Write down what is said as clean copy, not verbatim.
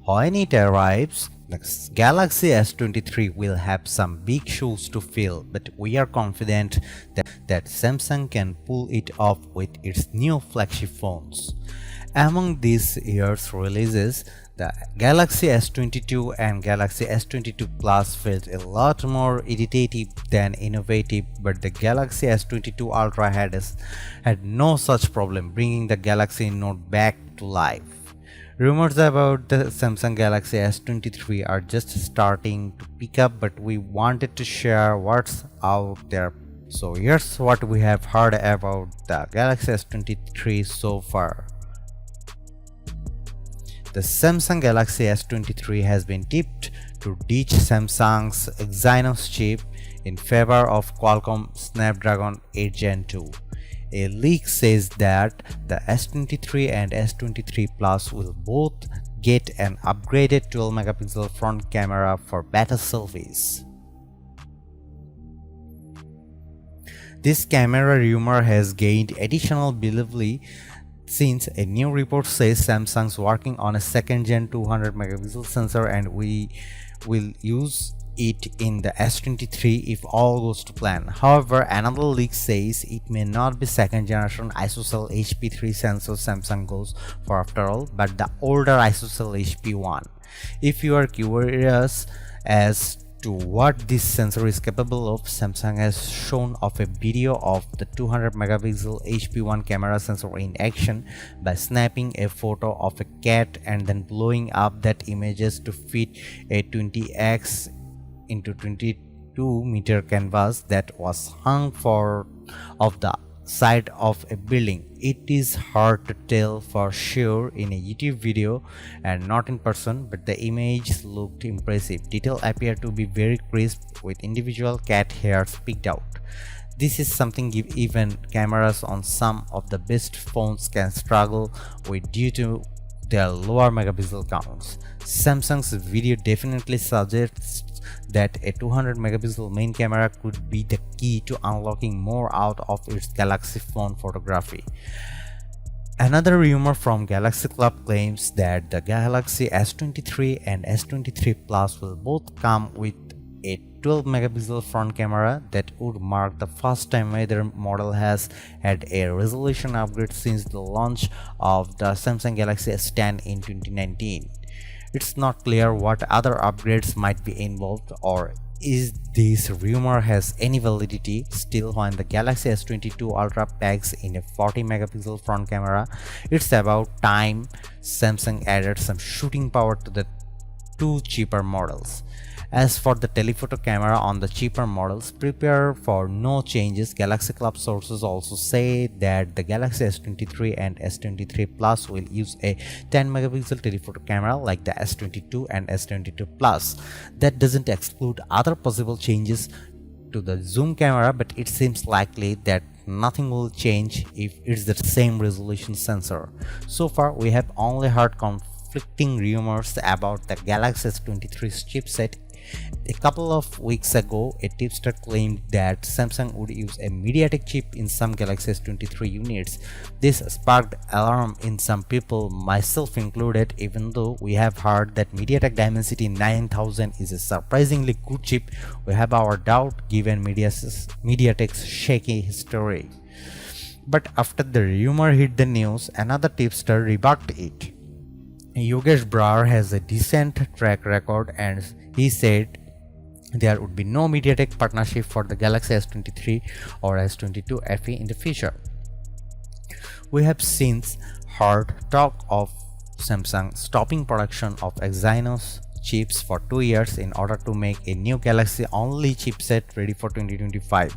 When it arrives, the Galaxy S23 will have some big shoes to fill, but we are confident that Samsung can pull it off with its new flagship phones. Among this year's releases, the Galaxy S22 and Galaxy S22 Plus felt a lot more iterative than innovative, but the Galaxy S22 Ultra had no such problem, bringing the Galaxy Note back to life. Rumors about the Samsung Galaxy S23 are just starting to pick up, but we wanted to share what's out there. So here's what we have heard about the Galaxy S23 so far. The Samsung Galaxy S23 has been tipped to ditch Samsung's Exynos chip in favor of Qualcomm Snapdragon 8 Gen 2. A leak says that the S23 and S23 Plus will both get an upgraded 12-megapixel front camera for better selfies. This camera rumor has gained additional believability since a new report says Samsung's working on a second-gen 200-megapixel sensor and we will use it in the S23 if all goes to plan. However, another leak says it may not be second-generation ISOCELL HP3 sensor Samsung goes for after all, but the older ISOCELL HP1. If you are curious as to what this sensor is capable of, Samsung has shown off a video of the 200-megapixel HP1 camera sensor in action by snapping a photo of a cat and then blowing up that images to fit a 20x into 22-meter canvas that was hung off the side of a building. It is hard to tell for sure in a YouTube video and not in person, but the images looked impressive. Details appear to be very crisp with individual cat hairs picked out. This is something even cameras on some of the best phones can struggle with due to their lower megapixel counts. Samsung's video definitely suggests that a 200-megapixel main camera could be the key to unlocking more out of its Galaxy phone photography. Another rumor from Galaxy Club claims that the Galaxy S23 and S23 Plus will both come with a 12-megapixel front camera that would mark the first time either model has had a resolution upgrade since the launch of the Samsung Galaxy S10 in 2019. It's not clear what other upgrades might be involved or if this rumor has any validity. Still, when the Galaxy S22 Ultra packs in a 40-megapixel front camera, it's about time Samsung added some shooting power to the two cheaper models. As for the telephoto camera on the cheaper models, prepare for no changes. Galaxy Club sources also say that the Galaxy S23 and S23 Plus will use a 10-megapixel telephoto camera like the S22 and S22 Plus. That doesn't exclude other possible changes to the zoom camera, but it seems likely that nothing will change if it's the same resolution sensor. So far, we have only heard conflicting rumors about the Galaxy S23's chipset. A couple of weeks ago, a tipster claimed that Samsung would use a MediaTek chip in some Galaxy S23 units. This sparked alarm in some people, myself included, even though we have heard that MediaTek Dimensity 9000 is a surprisingly good chip. We have our doubt given MediaTek's shaky history. But after the rumor hit the news, another tipster rebucked it. Yogesh Brar has a decent track record and he said there would be no MediaTek partnership for the Galaxy S23 or S22 FE in the future. We have since heard talk of Samsung stopping production of Exynos chips for 2 years in order to make a new Galaxy only chipset ready for 2025.